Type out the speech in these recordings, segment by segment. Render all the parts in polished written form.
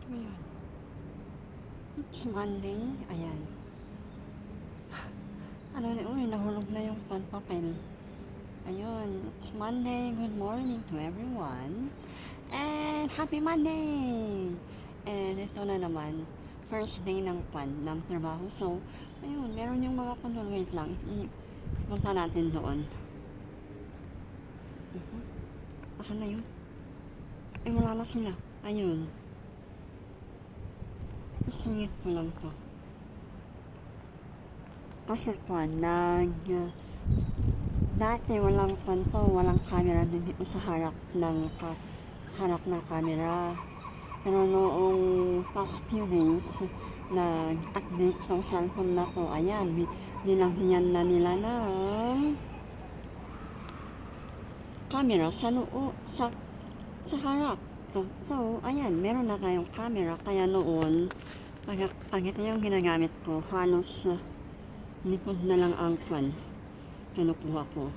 Ayan. It's Monday. Ayan. Ano na, uy, nahulog na yung papel. Ayun, it's Monday. Good morning to everyone. And happy Monday! And ito na naman, first day ng trabaho. So, ayun, meron yung mga kunwal. Wait lang, ipunta natin doon. Asan na yun? Ay, wala na sila. Ayun. Isingit ko lang to. Kasi dati walang camera din dito sa harap ng camera. Pero noong past few days, nag-update tong cellphone na to. Ayan, nilagyan na nila ng camera sa harap. So, ayan, meron na tayong camera. Kaya noon, pag ito yung ginagamit ko, halos likod na lang ang kinukuha ko.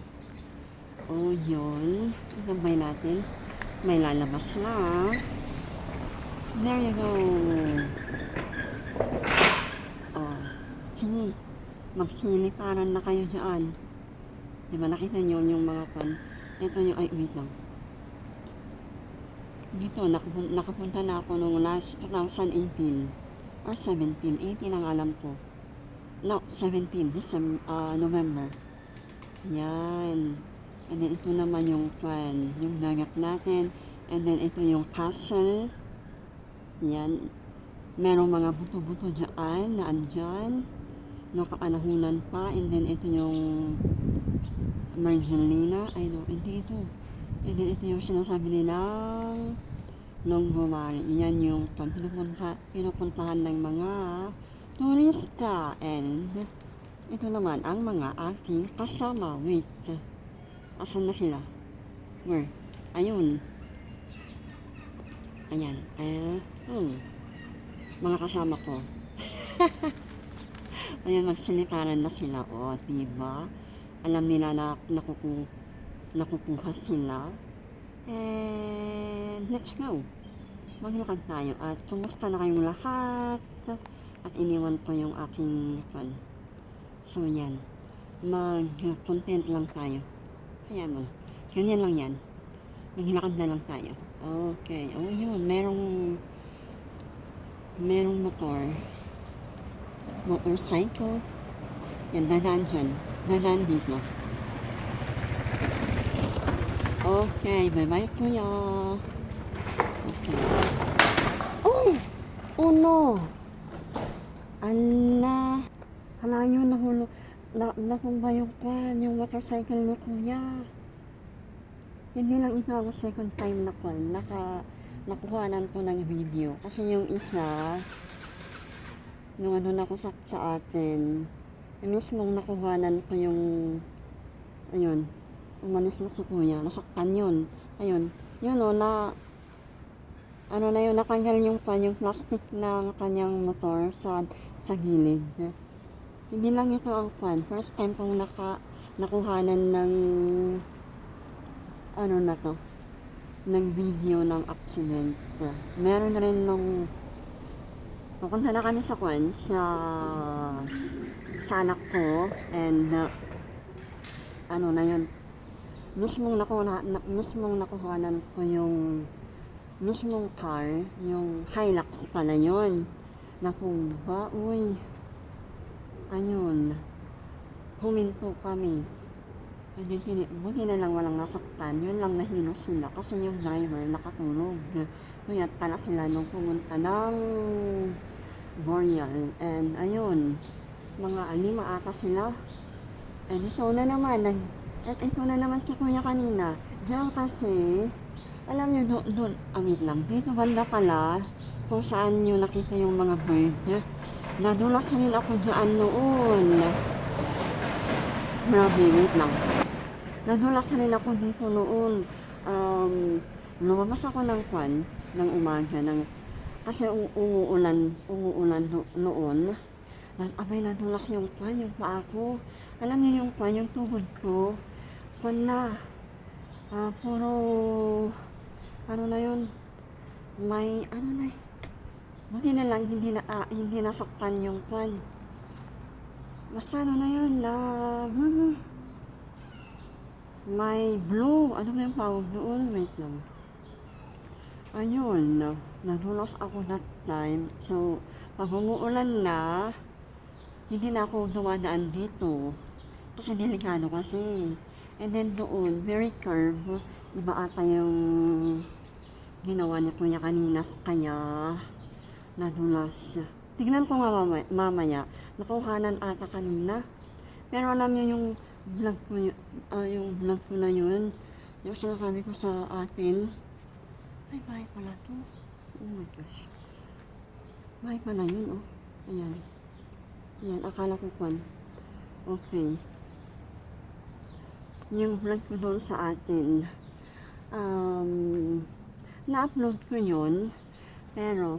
O, yun. Itambay natin. May lalabas na. There you go. Oh, sige. Magsiniparan na kayo dyan. Diba nakita nyo yung mga Ito yung, ay, wait lang. Dito, nakapunta na ako noong last 2018 or 17. 18 ang alam ko. No, 17. November. Yan. And then ito naman yung dagat natin. And then ito yung castle. Yan. Merong mga buto-buto dyan na andyan. No, kapanahunan pa. And then ito yung Margelina. Ay no, hindi ito. And then ito yung sinasabi nilang Longobardi. Yan yung pinupuntahan ng mga turista. And ito naman ang mga aking kasama. Wait. Asan na sila? Where? Ayun. Ayan. Mga kasama ko. Ayan, magsinikaran na sila. O, diba? Alam nila na nakukuha sila. And let's go. Maglakad tayo. At kumusta na kayong lahat? At iniwan ko yung aking So, yan. Mag-content lang tayo. Kaya mo. Ganyan lang yan. Maglakad na lang tayo. Okay. O, yun. Merong motorcycle. Yan, dadaan dyan. Dadaan dito. Okay, bye-bye kuya. Okay. Oh! Oh no! Ala! Hala yun, nakumba yung motorcycle ni kuya. Hindi lang ito ang second time na nakuhanan ko ng video. Kasi yung isa, nung na ko sa atin, mismong nakuhanan ko yung, ayun, umalis na si kuya, nasaktan yun. Ayun, yun o, natanggal yung plastic ng kanyang motor sa gilid. Hindi lang ito ang first time kong nakuhanan ng, ng video ng accident. Meron rin pupunta na kami sa anak ko, and mismong nakuhanan ko yung mismong car, yung Hilux pala yun. Nakumba, uy. Ayun. Huminto kami. Buti na lang walang nasaktan. Yun lang nahilo sila kasi yung driver nakatulog. Kaya pala sila nung pumunta ng Boreal. And ayun, mga 5 ata sila. And ito na naman si kuya kanina. Diyan kasi, alam nyo doon, wait lang, dito banda pala, kung saan nyo nakita yung mga bird. Nadulas rin ako dyan noon. Grabe, wait lang. Nadulas rin ako dito noon. Lumabas ako ng umaga, kasi umuulan noon. Nadulas yung paa ko. Alam niyo yung tuhod ko. Puro, may, Buti na lang hindi nasaktan yung kwan. Basta ano na yun na may blue. Ano ba yung tawag doon? Wait lang. Ayun, nadulas ako that time. So, pag umuulan na, hindi na ako dumadaan dito. Kasi delikado kasi. And then doon, very curve. Iba ata yung ginawa ni Kuya kanina. Kaya, nadulas siya. Tignan ko nga mamaya. Nakuhanan ata kanina. Pero alam niyo yung yung vlog ko na yun. Yung sinasabi ko sa atin. Ay, bahay pala to. Oh my gosh. Bahay pala yun, oh. Ayan. Ayan, akala ko kwan. Okay. Yung vlog ko doon sa atin. Na-upload ko yun. Pero,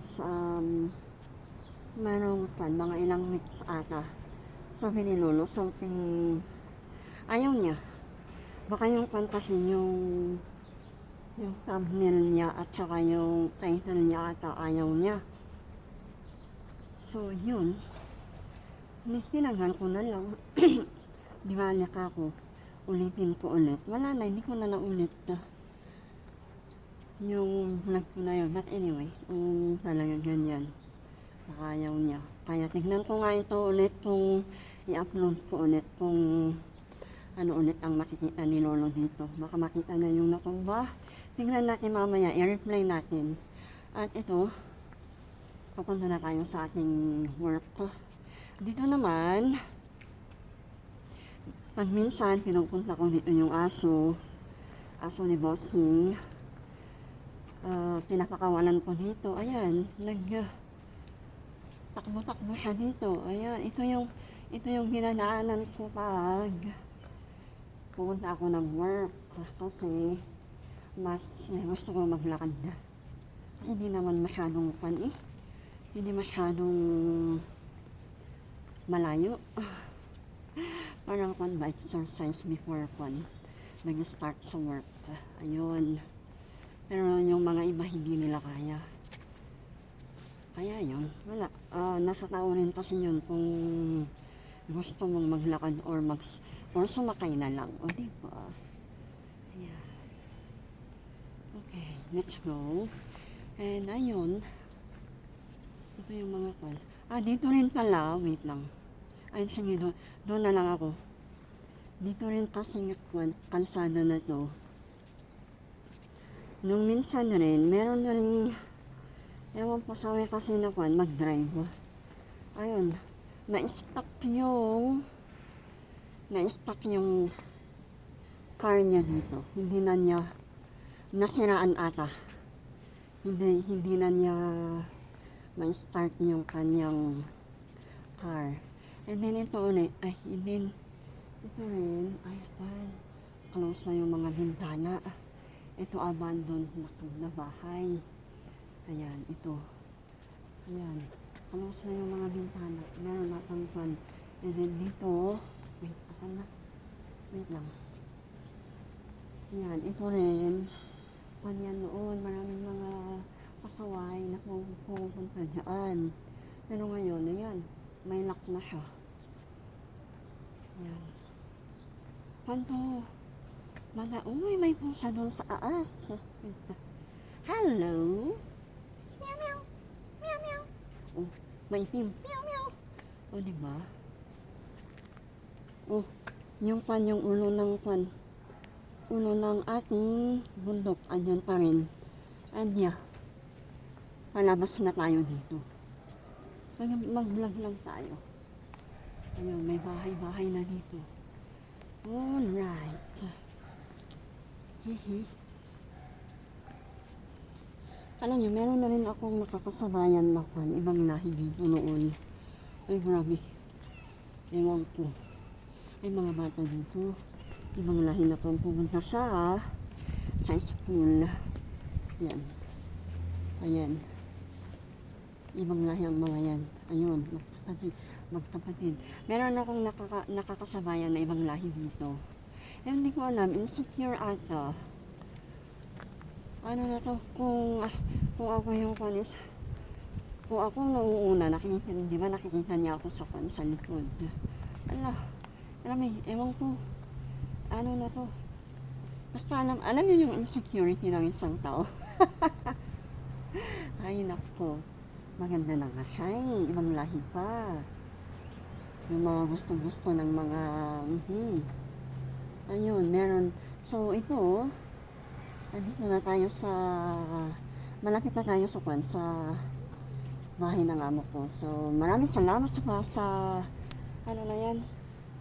merong kwan, mga ilang weeks ata. Sabi ni Lolo, something, ayaw niya. Baka yung kwan kasi yung thumbnail niya at saka yung title niya ata ayaw niya. So, yun. Tinanggal ko na lang. Di ba alika ko, ulitin ko ulit. Wala na, hindi ko na naulit yung vlog ko na yun. But anyway, talagang ganyan. Baka ayaw niya. Kaya tignan ko nga ito ulit kung i-upload ko ulit kung ano ulit ang makikita ni Lolo dito. Baka makita na yung natumba. Tignan natin mamaya, i-reply natin. At ito, papunta na tayo sa ating work. Dito naman, pag minsan pinupunta ko dito yung aso ni Bossing. Pinapakawalan ko dito. Ayan, takbo-takbo siya dito. Ayan, ito yung dinadaanan ko pag pupunta ako ng work. Kasi mas gusto ko maglakad na. Kasi hindi naman masyadong hindi masyadong malayo. Parang ba exercise before nag-start sa work. Ayun. Pero yung mga iba hindi nila kaya. Kaya yun, wala. Nasa tao rin kasi yun kung gusto mong maglakad or sumakay na lang. O diba? Ayan. Okay, let's go. And ayun. Ito yung mga kwan. Dito rin pala. Wait lang. Ay, sige, doon na lang ako. Dito rin kasi kalsada na to. Nung minsan rin, meron na rin, ewan po sa kasi na mag-drive. Ayun, na-stuck yung car niya dito. Hindi na niya, nasiraan ata. Hindi na niya ma-start yung kanyang car. And then ito ulit, ito rin, close na yung mga bintana. Ito abandoned na bahay. Ayan, ito. Ayan, close na yung mga bintana. Meron na pang kwan. And then dito, wait, asan na? Wait lang. Ayan, ito rin. Yan noon, maraming mga pasaway na pupunta dyan. Pero ngayon, ayan, may lock na siya. Ayan. Kanto. May pusa doon sa aas. Hello? Meow, meow. Meow, meow. Oh, may itim. Meow, meow. Oh, diba? Oh, yung ulo ng ating bundok. Andyan pa rin. Anya. Palabas na tayo dito. Mag-vlog lang tayo. Ayun, may bahay-bahay na dito. Alright. Alam niyo, meron na rin akong nakakasabayan na ibang lahi dito noon. Ay, grabe. Ewan ko. Ay, mga bata dito. Ibang lahi na pang pumunta sa school. Yan. Ayan. Ibang lahi ang mga yan. Ayun, magkapatid. Meron akong nakakasabayan na ibang lahi dito. Eh, hindi ko alam, insecure ata. Ano na to, kung ako yung Kung ako nauuna di ba nakikita niya ako sa likod. Hala, alam mo ewan ko, ano na 'to, basta alam niyo yung insecurity ng isang tao. Ay naku, maganda na nga siya, ibang lahi pa. Yung mga gustong-gusto ng mga ayun meron. So ito, andito na tayo malapit na tayo sa bahay ng amo ko. So maraming salamat sa ano na yan,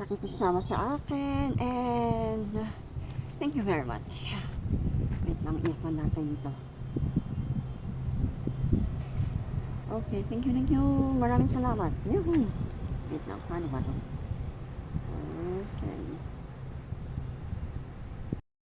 pakikisama sa akin and thank you very much. Wait lang, i-on natin ito. Okay, thank you. Maraming salamat. Yuhu! Wait lang, paano ba 'to?